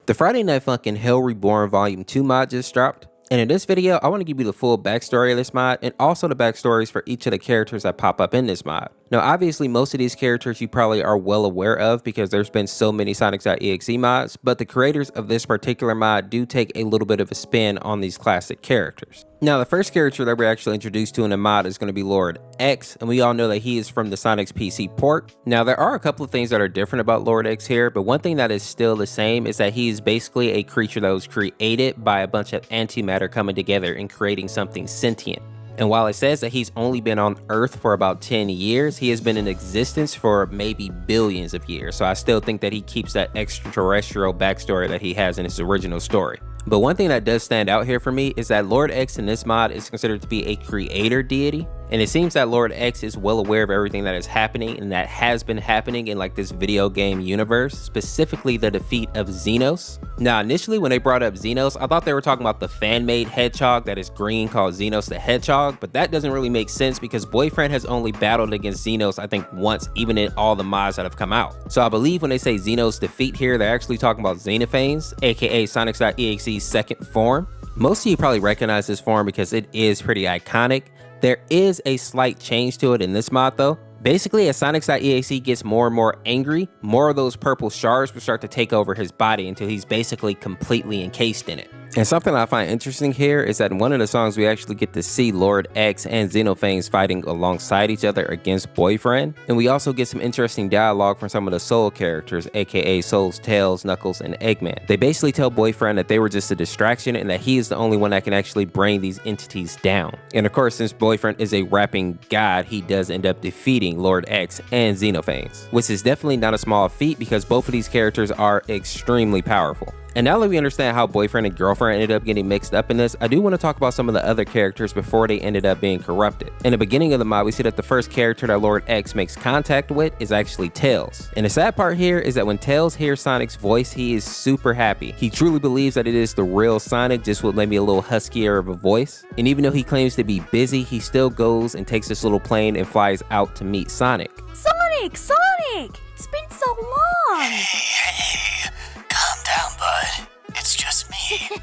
The Friday Night Funkin' Hell Reborn Volume 2 mod just dropped, and in this video, I want to give you the full backstory of this mod and also the backstories for each of the characters that pop up in this mod. Now obviously most of these characters you probably are well aware of because there's been so many Sonic.exe mods, but the creators of this particular mod do take a little bit of a spin on these classic characters. Now the first character that we're actually introduced to in the mod is going to be Lord X, and we all know that he is from the Sonic's PC port. Now there are a couple of things that are different about Lord X here, but one thing that is still the same is that he is basically a creature that was created by a bunch of antimatter coming together and creating something sentient. And while it says that he's only been on Earth for about 10 years, he has been in existence for maybe billions of years. So I still think that he keeps that extraterrestrial backstory that he has in his original story. But one thing that does stand out here for me is that Lord X in this mod is considered to be a creator deity. And it seems that Lord X is well aware of everything that is happening and that has been happening in like this video game universe, specifically the defeat of Xenos. Now initially when they brought up Xenos, I thought they were talking about the fan-made hedgehog that is green called Xenos the Hedgehog, but that doesn't really make sense because Boyfriend has only battled against Xenos I think once, even in all the mods that have come out. So I believe when they say Xenos defeat here, they're actually talking about Xenophanes, aka Sonic.exe's second form. Most of you probably recognize this form because it is pretty iconic. There is a slight change to it in this mod though. Basically, as Sonic.exe gets more and more angry, more of those purple shards will start to take over his body until he's basically completely encased in it. And something I find interesting here is that in one of the songs we actually get to see Lord X and Xenophanes fighting alongside each other against Boyfriend. And we also get some interesting dialogue from some of the Soul characters, aka Soul's, Tails, Knuckles, and Eggman. They basically tell Boyfriend that they were just a distraction and that he is the only one that can actually bring these entities down. And of course, since Boyfriend is a rapping god, he does end up defeating Lord X and Xenophanes, which is definitely not a small feat because both of these characters are extremely powerful. And now that we understand how Boyfriend and Girlfriend ended up getting mixed up in this, I do want to talk about some of the other characters before they ended up being corrupted. In the beginning of the mod, we see that the first character that Lord X makes contact with is actually Tails. And the sad part here is that when Tails hears Sonic's voice, he is super happy. He truly believes that it is the real Sonic, just with maybe a little huskier of a voice. And even though he claims to be busy, he still goes and takes this little plane and flies out to meet Sonic. Sonic! Sonic! It's been so long! Hey, calm down, bud. It's just me.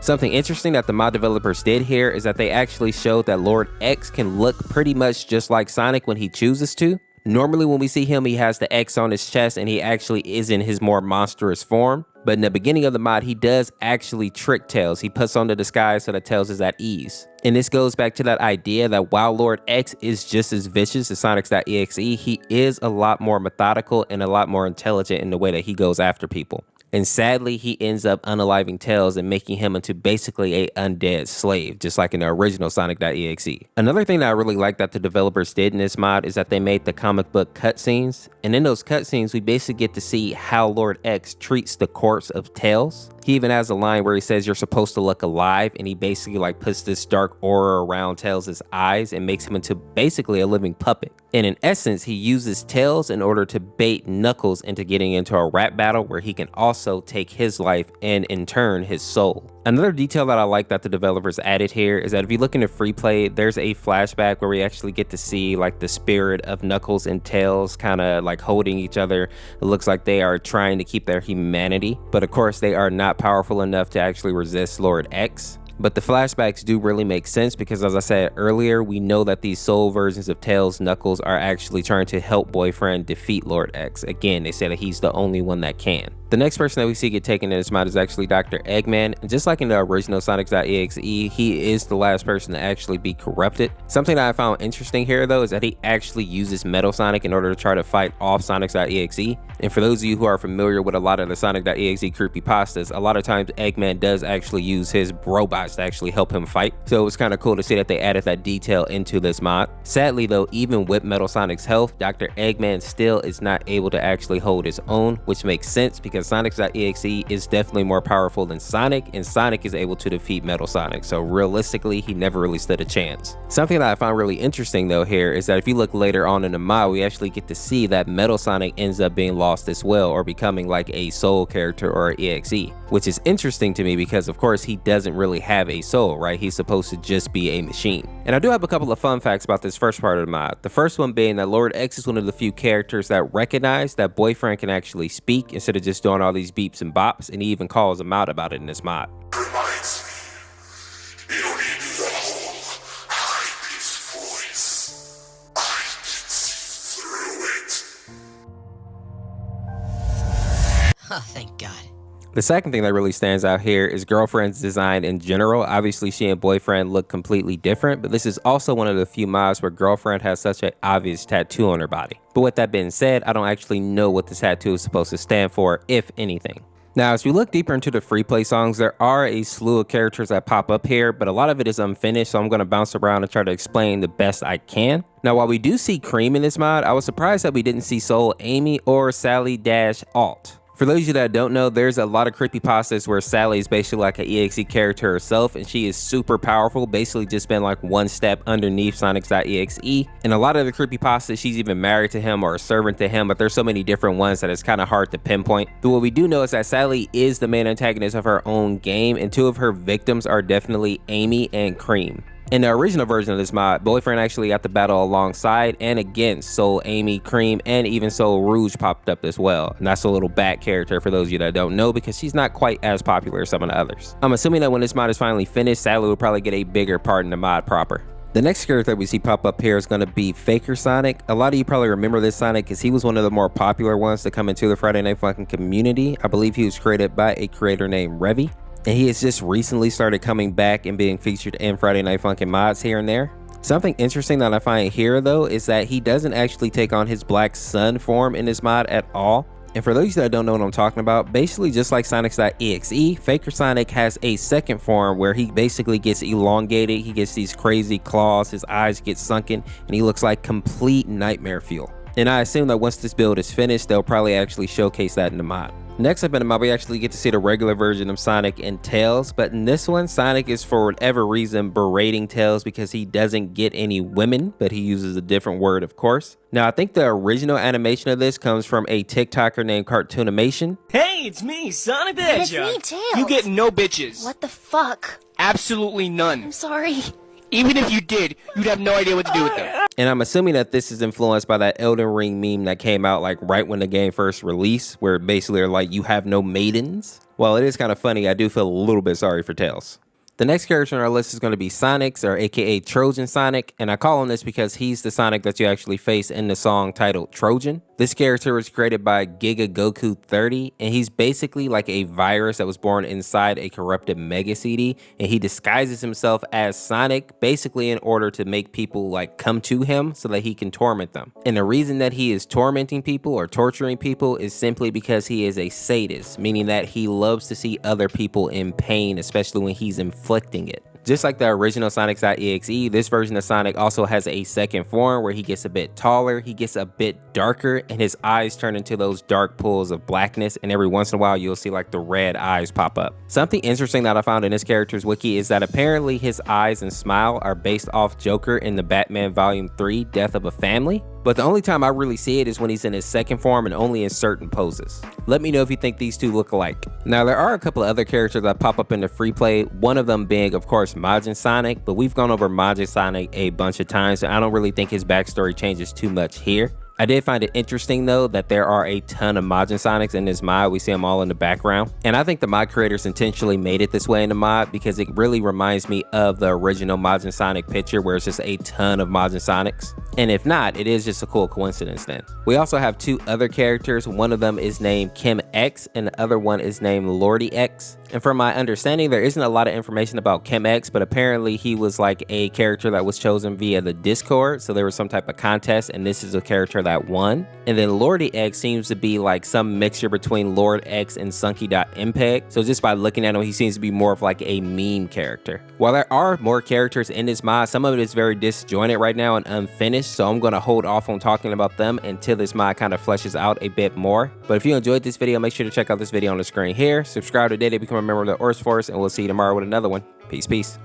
Something interesting that the mod developers did here is that they actually showed that Lord X can look pretty much just like Sonic when he chooses to. Normally when we see him, he has the X on his chest and he actually is in his more monstrous form. But in the beginning of the mod, he does actually trick Tails. He puts on the disguise so that Tails is at ease. And this goes back to that idea that while Lord X is just as vicious as Sonic.exe, he is a lot more methodical and a lot more intelligent in the way that he goes after people. And sadly, he ends up unaliving Tails and making him into basically a undead slave, just like in the original Sonic.exe. Another thing that I really like that the developers did in this mod is that they made the comic book cutscenes. And in those cutscenes, we basically get to see how Lord X treats the corpse of Tails. He even has a line where he says you're supposed to look alive, and he basically like puts this dark aura around Tails' eyes and makes him into basically a living puppet. And in essence, he uses Tails in order to bait Knuckles into getting into a rap battle where he can also take his life and in turn his soul. Another detail that I like that the developers added here is that if you look into free play, there's a flashback where we actually get to see like the spirit of Knuckles and Tails kind of like holding each other. It looks like they are trying to keep their humanity, but of course they are not powerful enough to actually resist Lord X. But the flashbacks do really make sense because, as I said earlier, we know that these soul versions of Tails, Knuckles are actually trying to help Boyfriend defeat Lord X. Again, they say that he's the only one that can. The next person that we see get taken in this mod is actually Dr. Eggman. And just like in the original Sonic.exe, he is the last person to actually be corrupted. Something that I found interesting here though is that he actually uses Metal Sonic in order to try to fight off Sonic.exe. And for those of you who are familiar with a lot of the Sonic.exe creepypastas, a lot of times Eggman does actually use his robots to actually help him fight. So it was kind of cool to see that they added that detail into this mod. Sadly though, even with Metal Sonic's health, Dr. Eggman still is not able to actually hold his own, which makes sense because Sonic.exe is definitely more powerful than Sonic, and Sonic is able to defeat Metal Sonic, so realistically he never really stood a chance. Something that I found really interesting though here is that if you look later on in the mod, we actually get to see that Metal Sonic ends up being lost as well, or becoming like a soul character or an EXE, which is interesting to me because of course he doesn't really have a soul, right? He's supposed to just be a machine. And I do have a couple of fun facts about this first part of the mod. The first one being that Lord X is one of the few characters that recognize that Boyfriend can actually speak instead of just doing all these beeps and bops, and he even calls him out about it in this mod. Reminds me, you don't need to hide his voice. I can see through it. Oh, thank God. The second thing that really stands out here is Girlfriend's design in general. Obviously, she and Boyfriend look completely different, but this is also one of the few mods where Girlfriend has such an obvious tattoo on her body. But with that being said, I don't actually know what this tattoo is supposed to stand for, if anything. Now, as we look deeper into the free play songs, there are a slew of characters that pop up here, but a lot of it is unfinished, so I'm going to bounce around and try to explain the best I can. Now, while we do see Cream in this mod, I was surprised that we didn't see Soul Amy or Sally-Alt. For those of you that don't know, there's a lot of creepypastas where Sally is basically like an EXE character herself, and she is super powerful, basically just been like one step underneath Sonics.exe. And a lot of the creepypastas, she's even married to him or a servant to him, but there's so many different ones that it's kind of hard to pinpoint. But what we do know is that Sally is the main antagonist of her own game, and two of her victims are definitely Amy and Cream. In the original version of this mod, Boyfriend actually got to battle alongside and against Soul Amy, Cream, and even Soul Rouge popped up as well. And that's a little back character for those of you that don't know, because she's not quite as popular as some of the others. I'm assuming that when this mod is finally finished, Sally will probably get a bigger part in the mod proper. The next character that we see pop up here is going to be Faker Sonic. A lot of you probably remember this Sonic because he was one of the more popular ones to come into the Friday Night Funkin' community. I believe he was created by a creator named Revy. And he has just recently started coming back and being featured in Friday Night Funkin' mods here and there. Something interesting that I find here though is that he doesn't actually take on his Black Sun form in this mod at all. And for those that don't know what I'm talking about, basically just like Sonics.exe, Faker Sonic has a second form where he basically gets elongated, he gets these crazy claws, his eyes get sunken, and he looks like complete nightmare fuel. And I assume that once this build is finished, they'll probably actually showcase that in the mod. Next up in the mod, we actually get to see the regular version of Sonic and Tails, but in this one, Sonic is for whatever reason berating Tails because he doesn't get any women, but he uses a different word, of course. Now, I think the original animation of this comes from a TikToker named Cartoonimation. Hey, it's me, Sonic the And it's Hedgehog. me, Tails. You get no bitches. What the fuck? Absolutely none. I'm sorry. Even if you did, you'd have no idea what to do with them. And I'm assuming that this is influenced by that Elden Ring meme that came out like right when the game first released, where basically they're like, you have no maidens. While it is kind of funny, I do feel a little bit sorry for Tails. The next character on our list is going to be Sonics, or aka Trojan Sonic, and I call him this because he's the Sonic that you actually face in the song titled Trojan. This character was created by Giga Goku 30, and he's basically like a virus that was born inside a corrupted Mega CD, and he disguises himself as Sonic basically in order to make people like come to him so that he can torment them. And the reason that he is tormenting people or torturing people is simply because he is a sadist, meaning that he loves to see other people in pain, especially when he's inflicting it. Just like the original Sonics.exe, this version of Sonic also has a second form where he gets a bit taller, he gets a bit darker, and his eyes turn into those dark pools of blackness, and every once in a while you'll see like the red eyes pop up. Something interesting that I found in this character's wiki is that apparently his eyes and smile are based off Joker in the Batman Volume 3 Death of a Family. But the only time I really see it is when he's in his second form and only in certain poses. Let me know if you think these two look alike. Now, there are a couple of other characters that pop up in the free play, one of them being, of course, Majin Sonic, but we've gone over Majin Sonic a bunch of times, so I don't really think his backstory changes too much here. I did find it interesting though that there are a ton of Majin Sonics in this mod. We see them all in the background. And I think the mod creators intentionally made it this way in the mod because it really reminds me of the original Majin Sonic picture where it's just a ton of Majin Sonics. And if not, it is just a cool coincidence then. We also have two other characters. One of them is named Kim X and the other one is named Lordy X. And from my understanding, there isn't a lot of information about Kim X, but apparently he was like a character that was chosen via the Discord. So there was some type of contest and this is a character that won. And then Lordy X seems to be like some mixture between Lord X and Sunky.MPEG. So just by looking at him, he seems to be more of like a meme character. While there are more characters in this mod, some of it is very disjointed right now and unfinished. So I'm going to hold off on talking about them until this mod kind of fleshes out a bit more. But if you enjoyed this video, make sure to check out this video on the screen here. Subscribe today to become a member of the Orse Force, and we'll see you tomorrow with another one. Peace, peace.